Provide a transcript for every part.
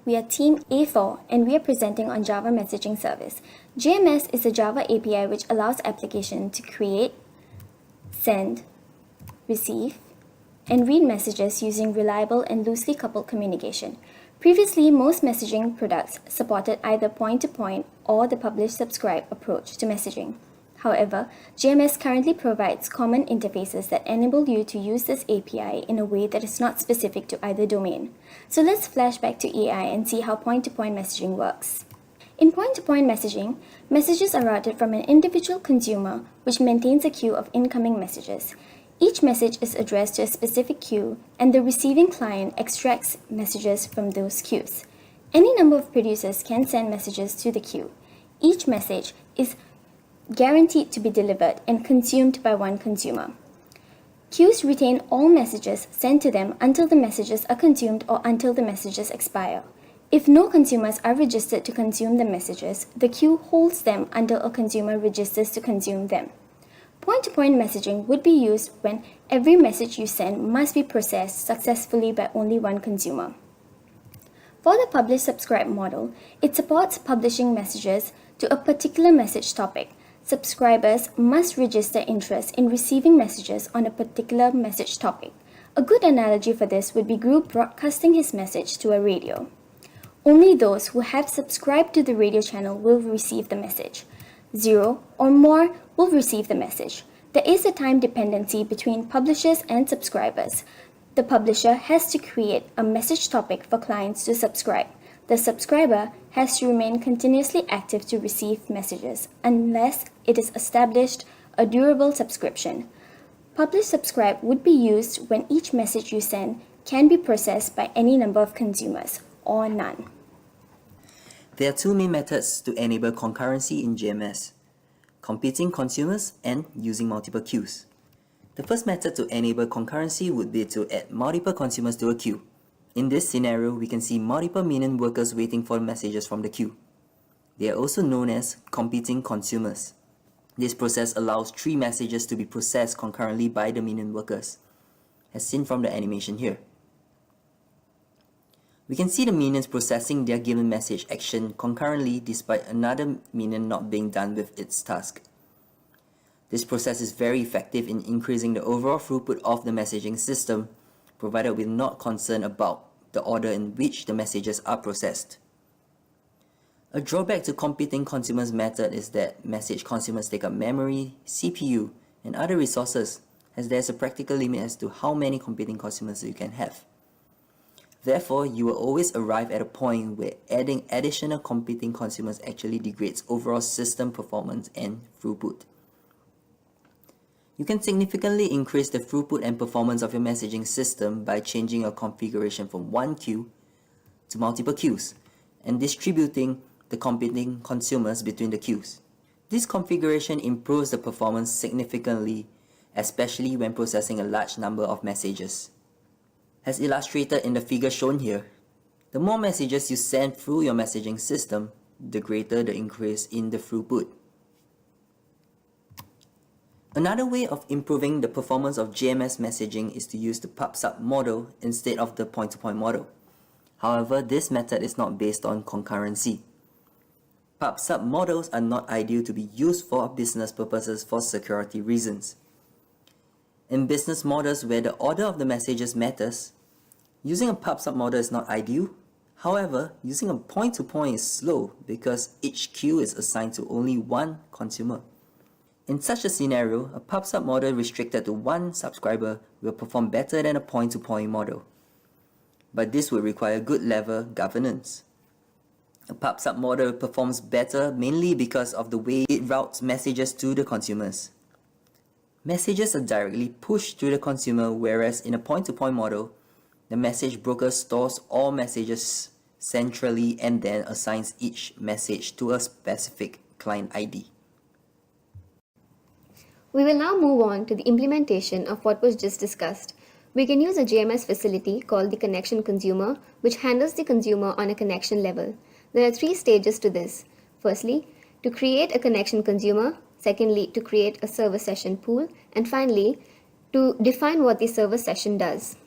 we are Team A4 and we are presenting on Java Messaging Service. JMS is a Java API which allows application to create, send, receive, and read messages using reliable and loosely coupled communication. Previously, most messaging products supported either point-to-point or the publish-subscribe approach to messaging. However, JMS currently provides common interfaces that enable you to use this API in a way that is not specific to either domain. So let's flash back to AI and see how point-to-point messaging works. In point-to-point messaging, messages are routed from an individual consumer which maintains a queue of incoming messages. Each message is addressed to a specific queue, and the receiving client extracts messages from those queues. Any number of producers can send messages to the queue. Each message is guaranteed to be delivered and consumed by one consumer. Queues retain all messages sent to them until the messages are consumed or until the messages expire. If no consumers are registered to consume the messages, the queue holds them until a consumer registers to consume them. Point-to-point messaging would be used when every message you send must be processed successfully by only one consumer. For the publish-subscribe model, it supports publishing messages to a particular message topic. Subscribers must register interest in receiving messages on a particular message topic. A good analogy for this would be Group broadcasting his message to a radio. Only those who have subscribed to the radio channel will receive the message. 0 or more will receive the message. There is a time dependency between publishers and subscribers. The publisher has to create a message topic for clients to subscribe. The subscriber has to remain continuously active to receive messages unless it is established a durable subscription. Publish-subscribe would be used when each message you send can be processed by any number of consumers or none. There are two main methods to enable concurrency in JMS: competing consumers and using multiple queues. The first method to enable concurrency would be to add multiple consumers to a queue. In this scenario, we can see multiple minion workers waiting for messages from the queue. They are also known as competing consumers. This process allows 3 messages to be processed concurrently by the minion workers, as seen from the animation here. We can see the minions processing their given message action concurrently despite another minion not being done with its task. This process is very effective in increasing the overall throughput of the messaging system, provided we're not concerned about the order in which the messages are processed. A drawback to competing consumers method is that message consumers take up memory, CPU, and other resources, as there's a practical limit as to how many competing consumers you can have. Therefore, you will always arrive at a point where adding additional competing consumers actually degrades overall system performance and throughput. You can significantly increase the throughput and performance of your messaging system by changing your configuration from one queue to multiple queues and distributing the competing consumers between the queues. This configuration improves the performance significantly, especially when processing a large number of messages. As illustrated in the figure shown here, the more messages you send through your messaging system, the greater the increase in the throughput. Another way of improving the performance of JMS messaging is to use the pub/sub model instead of the point-to-point model. However, this method is not based on concurrency. Pub/sub models are not ideal to be used for business purposes for security reasons. In business models where the order of the messages matters, using a pub/sub model is not ideal. However, using a point-to-point is slow because each queue is assigned to only one consumer. In such a scenario, a pub/sub model restricted to one subscriber will perform better than a point-to-point model. But this would require good level governance. A pub/sub model performs better mainly because of the way it routes messages to the consumers. Messages are directly pushed to the consumer, whereas in a point-to-point model, the message broker stores all messages centrally and then assigns each message to a specific client ID. We will now move on to the implementation of what was just discussed. We can use a JMS facility called the connection consumer, which handles the consumer on a connection level. There are 3 stages to this. Firstly, to create a connection consumer. Secondly, to create a server session pool. And finally, to define what the server session does.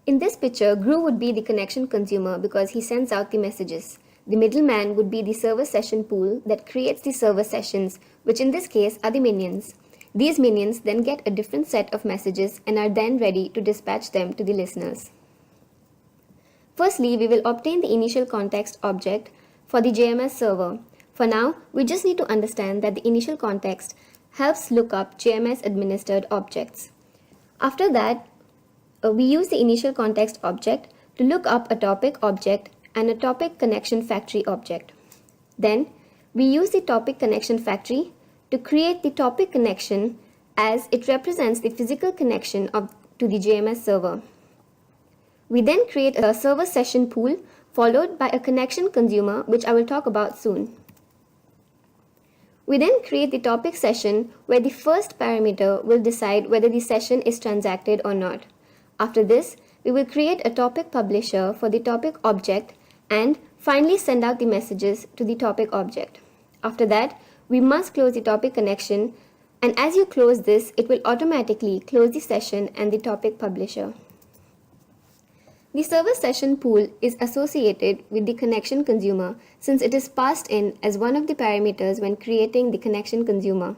In this picture, Gru would be the connection consumer because he sends out the messages. The middleman would be the server session pool that creates the server sessions, which in this case are the minions. These minions then get a different set of messages and are then ready to dispatch them to the listeners. Firstly, we will obtain the initial context object for the JMS server. For now, we just need to understand that the initial context helps look up JMS administered objects. After that, we use the initial context object to look up a topic object and a topic connection factory object. Then, we use the topic connection factory to create the topic connection as it represents the physical connection to the JMS server. We then create a server session pool followed by a connection consumer, which I will talk about soon. We then create the topic session where the first parameter will decide whether the session is transacted or not. After this, we will create a topic publisher for the topic object and finally send out the messages to the topic object. After that, we must close the topic connection, and as you close this, it will automatically close the session and the topic publisher. The server session pool is associated with the connection consumer since it is passed in as one of the parameters when creating the connection consumer.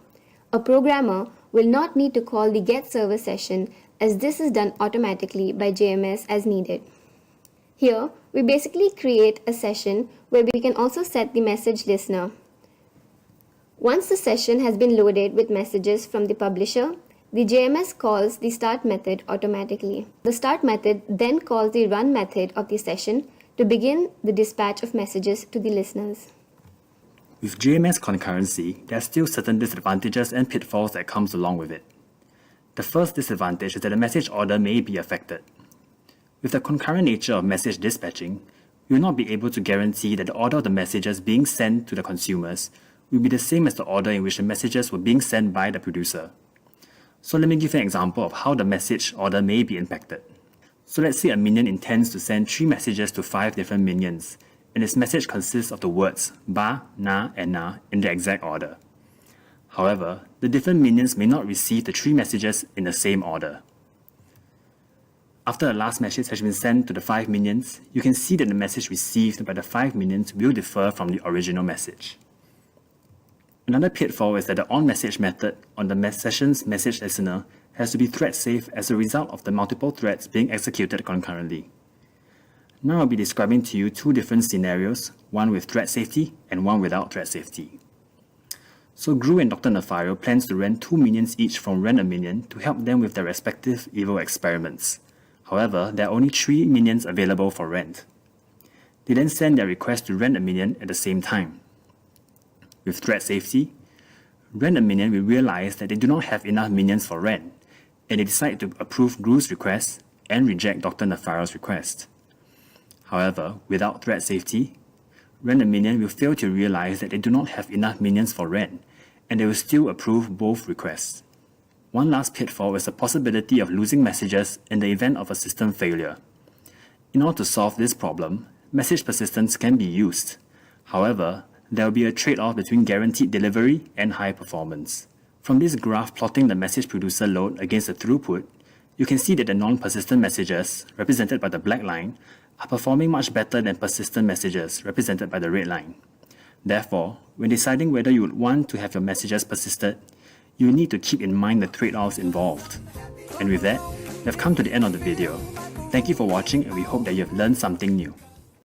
A programmer will not need to call the get server session as this is done automatically by JMS as needed. Here, we basically create a session where we can also set the message listener. Once the session has been loaded with messages from the publisher, the JMS calls the start method automatically. The start method then calls the run method of the session to begin the dispatch of messages to the listeners. With JMS concurrency, there are still certain disadvantages and pitfalls that comes along with it. The first disadvantage is that the message order may be affected. With the concurrent nature of message dispatching, we will not be able to guarantee that the order of the messages being sent to the consumers will be the same as the order in which the messages were being sent by the producer. So let me give you an example of how the message order may be impacted. So let's say a minion intends to send 3 messages to 5 different minions, and its message consists of the words ba, na, and na in the exact order. However, the different minions may not receive the 3 messages in the same order. After the last message has been sent to the 5 minions, you can see that the message received by the 5 minions will differ from the original message. Another pitfall is that the onMessage method on the session's message listener has to be thread safe as a result of the multiple threads being executed concurrently. Now I'll be describing to you 2 different scenarios, one with thread safety and one without thread safety. So Gru and Dr. Nefario plans to rent 2 minions each from Rent a Minion to help them with their respective evil experiments. However, there are only 3 minions available for rent. They then send their request to Rent a Minion at the same time. With thread safety, Rent a Minion will realize that they do not have enough minions for rent, and they decide to approve Gru's request and reject Dr. Nefario's request. However, without thread safety, Rent a Minion will fail to realize that they do not have enough minions for rent, and they will still approve both requests. One last pitfall is the possibility of losing messages in the event of a system failure. In order to solve this problem, message persistence can be used. However, there will be a trade-off between guaranteed delivery and high performance. From this graph plotting the message producer load against the throughput, you can see that the non-persistent messages, represented by the black line, are performing much better than persistent messages, represented by the red line. Therefore, when deciding whether you would want to have your messages persisted, you need to keep in mind the trade-offs involved. And with that, we have come to the end of the video. Thank you for watching, and we hope that you have learned something new.